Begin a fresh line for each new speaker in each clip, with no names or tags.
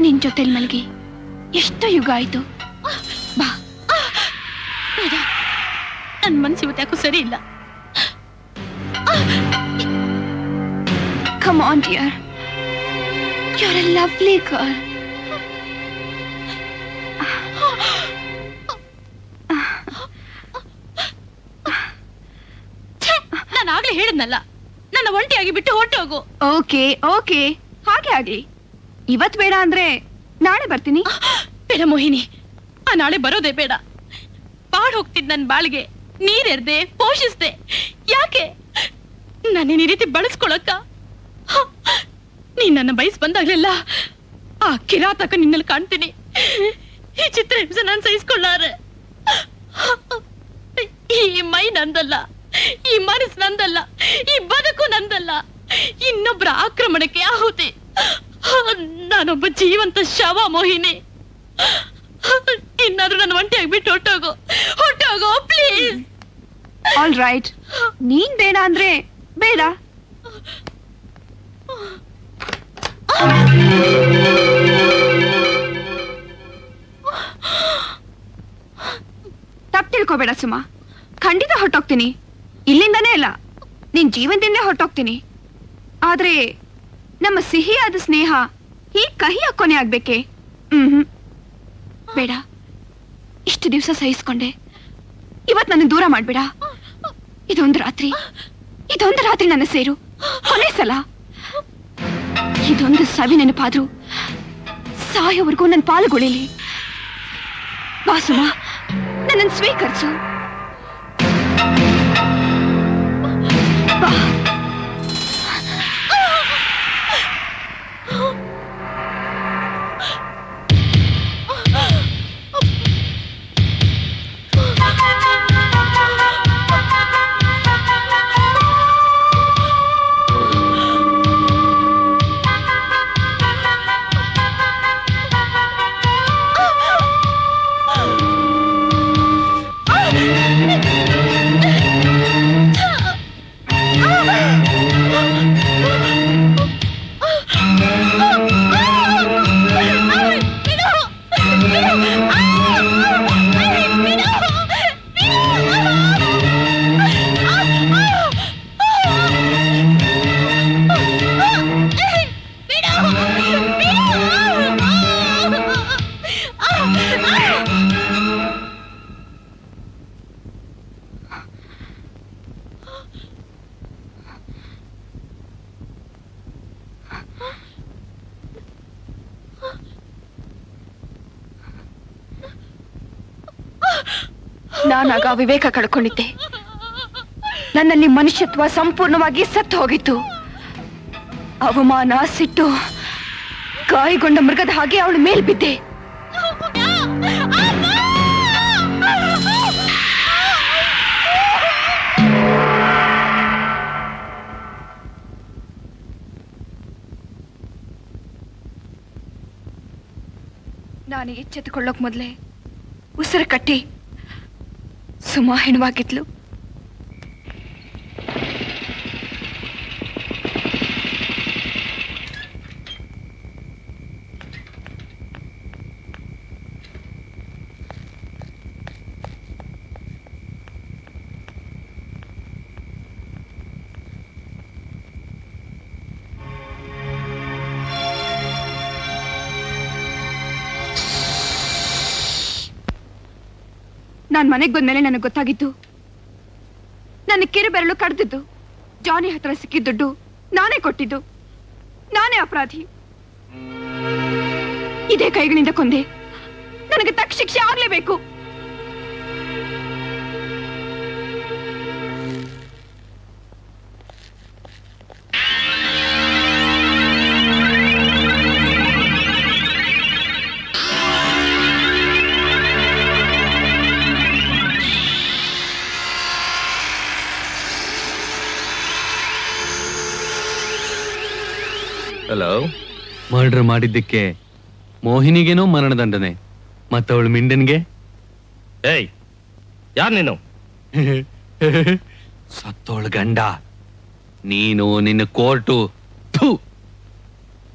ನಿನ್ ಜೊತೆಲ್ ಮಲ್ಗಿ ಎಷ್ಟು ಯುಗ ಆಯ್ತು. ಬಾ.
ನನ್ ಮನ್ಸು ಇವತ್ತು ಯಾಕೋ ಸರಿ ಇಲ್ಲ.
Come on, dear. You're a lovely girl.
ನಾನು ಆಗ್ಲೇ ಹೇಳಿದ್ನಲ್ಲ, ನನ್ನ ಒಂಟಿಯಾಗಿ ಬಿಟ್ಟು ಹೊರಟೋಗು.
ಓಕೆ ಓಕೆ, ಹಾಗೆ ಆಗ್ಲಿ. ಇವತ್ ಬೇಡ ಅಂದ್ರೆ ನಾಳೆ ಬರ್ತೀನಿ.
ಬೇಡ ಮೋಹಿನಿ, ಆ ನಾಳೆ ಬರೋದೇ ಬೇಡ. ಬಾಳ್ ಹೋಗ್ತಿದ್ ನನ್ ಬಾಳ್ಗೆ ನೀರೆರ್ದೆ ಪೋಷಿಸ್ದೆ. ಯಾಕೆ ನಾನೇನ್ ಈ ರೀತಿ ಬಳಸ್ಕೊಳಕ್ಕ? ನೀನ್ ನನ್ನ ಬಯಸ್ ಬಂದಾಗ್ಲೆಲ್ಲ ಆ ಕಿರಾತಕ ನಿನ್ನಲ್ಲಿ ಕಾಣ್ತೀನಿ. ಈ ಚಿತ್ರ ಹಿಂಸೆ ನಾನು ಸಹಿಸ್ಕೊಳ್ಳಾರೆ. ಈ ಮೈ ನಂದಲ್ಲ, ಈ ಮನಸ್ಸು ನಂದಲ್ಲ, ಈ ಬದುಕು ನಂದಲ್ಲ. ಇನ್ನೊಬ್ಬರ ಆಕ್ರಮಣಕ್ಕೆ ಆಹುತಿ. ನಾನೊಬ್ಬ ಜೀವಂತ ಶವ ಮೋಹಿನಿ. ಇನ್ನಾದ್ರೂ ನನ್ನ ಒಂಟಿಯಾಗಿ ಬಿಟ್ಟು ಹೊಟ್ಟೋಗೋ ಪ್ಲೀಸ್.
ಆಲ್ ರೈಟ್, ನೀನ್ ಬೇಡ ಅಂದ್ರೆ ಬೇಡ. ತಪ್ಪು ತಿಳ್ಕೋಬೇಡ ಸುಮಾ, ಖಂಡಿತ ಹೊರಟೋಗ್ತೀನಿ. ಇಲ್ಲಿಂದನೇ ಅಲ್ಲ, ನಿನ್ ಜೀವನದಿಂದೇ ಹೊರಟೋಗ್ತೀನಿ. ಆದ್ರೆ ನಮ್ಮ ಸಿಹಿಯಾದ ಸ್ನೇಹ ಹೀಗ್ ಕಹಿ ಕೊನೆ ಆಗ್ಬೇಕೆ? ಬೇಡ. ಇಷ್ಟು ದಿವಸ ಸಹಿಸ್ಕೊಂಡೆ, ಇವತ್ ನನ್ನ ದೂರ ಮಾಡ್ಬೇಡ. ಇದೊಂದು ರಾತ್ರಿ ನನ್ನ ಸೇರು. ಕೊನೆ ಸಲ ಇದೊಂದು ಸವಿ ನೆನಪಾದ್ರೂ ಸಾಯೋವರೆಗೂ ನನ್ನ ಪಾಲ್ಗೊಳಿಲಿ. ಬಾ ಸುಮಾ, ನನ್ನನ್ನು ಸ್ವೀಕರಿಸು. ಬಾ. ನಾನಾಗ ವಿವೇಕ ಕಳ್ಕೊಂಡಿದ್ದೆ. ನನ್ನಲ್ಲಿ ಮನುಷ್ಯತ್ವ ಸಂಪೂರ್ಣವಾಗಿ ಸತ್ತು ಹೋಗಿತ್ತು. ಅವಮಾನ, ಸಿಟ್ಟು, ಗಾಯಗೊಂಡ ಮೃಗದ ಹಾಗೆ ಅವಳ ಮೇಲ್ ಬಿದ್ದೆ. ನಾನು ಎಚ್ಚೆತ್ತುಕೊಳ್ಳೋಕ್ ಮೊದಲೇ ಉಸಿರು ಕಟ್ಟಿ ಸುಮಾ ಹೆಣವಾಗಿದ್ಲು. ನಾನ್ ಮನೆಗ್ ಬಂದ್ಮೇಲೆ ನನಗೆ ಗೊತ್ತಾಗಿದ್ದು, ನನ್ನ ಕಿರು ಬೆರಳು ಕಡ್ದಿದ್ದು, ಜಾನಿ ಹತ್ರ ಸಿಕ್ಕಿದ ದುಡ್ಡು ನಾನೇ ಕೊಟ್ಟಿದ್ದು, ನಾನೇ ಅಪರಾಧಿ. ಇದೇ ಕೈಗಳಿಂದ ಕೊಂದೆ. ನನಗೆ ತಕ್ಕ ಶಿಕ್ಷೆ ಆಗ್ಲೇಬೇಕು.
ಹಲೋ.
ಮರ್ಡರ್ ಮಾಡಿದ್ದಕ್ಕೆ ಮೋಹಿನಿಗೇನೋ ಮರಣದಂಡನೆ, ಮತ್ತವಳು ಮಿಂಡನ್ಗೆ
ಏಯ್, ಯಾರ್ ನೀನು?
ಸತ್ತೋಳು ಗಂಡ ನೀನು, ನಿನ್ನ ಕೋರ್ಟು.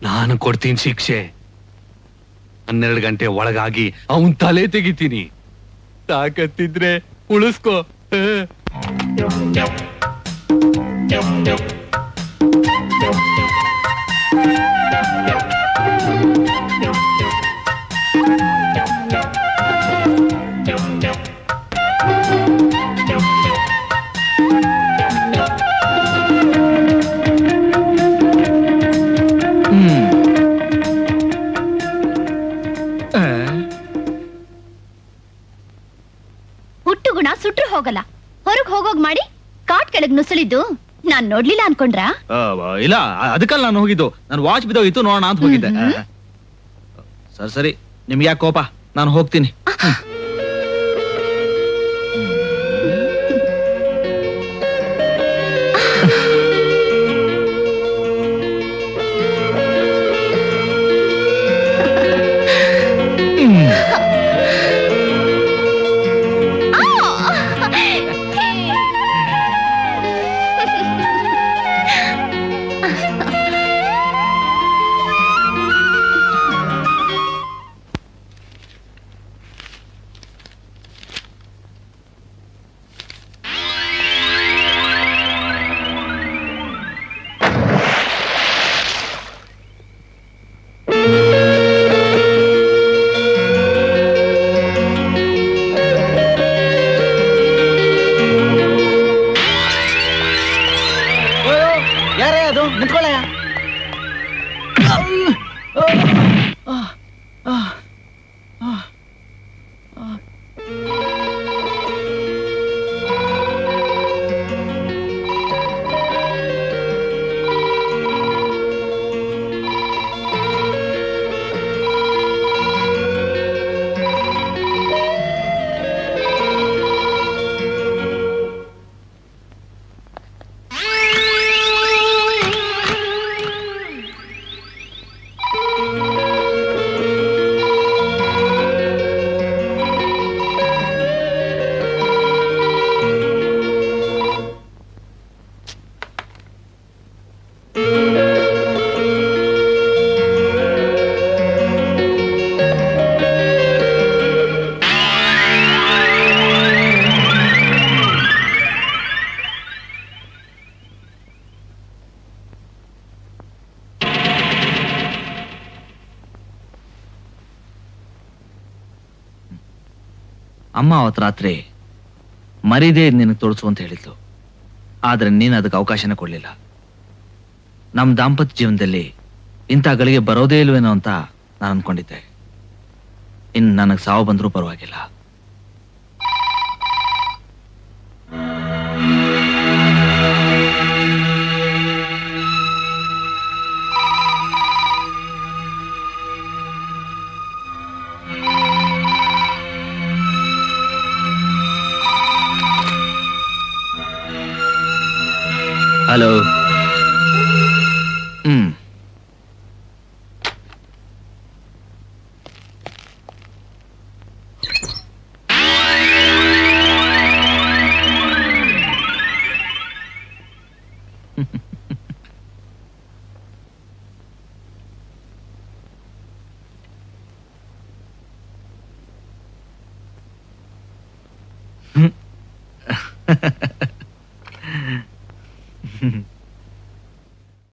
ನಾನು ಕೊಡ್ತೀನಿ ಶಿಕ್ಷೆ. 12 ಗಂಟೆ ಒಳಗಾಗಿ ಅವನ್ ತಲೆ ತೆಗಿತೀನಿ. ತಾಕತ್ತಿದ್ರೆ ಉಳಿಸ್ಕೋ.
ಹುಟ್ಟು ಗುಣ ಸುಟ್ರು ಹೋಗಲ್ಲ. ಹೊರಗ್ ಹೋಗೋಗ್ ಮಾಡಿ ಕಾಟ್ ಕೆಳಗ್ ನುಸುಳಿದ್ದು ನಾನ್ ನೋಡ್ಲಿಲ್ಲ ಅನ್ಕೊಂಡ್ರಾ?
ಇಲ್ಲ, ಅದಕ್ಕಲ್ಲ ನಾನು ಹೋಗಿದ್ದು. ನಾನು ವಾಚ್ ಬಿದ್ದೋಗಿತ್ತು, ನೋಡೋಣ ಅಂತ ಹೋಗಿದ್ದೆ. ಸರಿ, ನಿಮ್ಗೆ ಯಾಕೆ ಕೋಪ? ನಾನು ಹೋಗ್ತೀನಿ. ಯಾರೇ ಅದು? ನಿಂತ್ಕೊಳ್ಳಯ್ಯ. ಅಮ್ಮ ಅವತ್ತು ರಾತ್ರಿ ಮರಿದೇ ನಿನಗೆ ತೋರಿಸು ಅಂತ ಹೇಳಿದ್ಲು. ಆದ್ರೆ ನೀನು ಅದಕ್ಕೆ ಅವಕಾಶನೇ ಕೊಡ್ಲಿಲ್ಲ. ನಮ್ಮ ದಾಂಪತ್ಯ ಜೀವನದಲ್ಲಿ ಇಂಥ ಗಳಿಗೆ ಬರೋದೇ ಇಲ್ವೇನೋ ಅಂತ ನಾನು ಅನ್ಕೊಂಡಿದ್ದೆ. ಇನ್ನು ನನಗೆ ಸಾವು ಬಂದರೂ ಪರವಾಗಿಲ್ಲ. ಹಲೋ.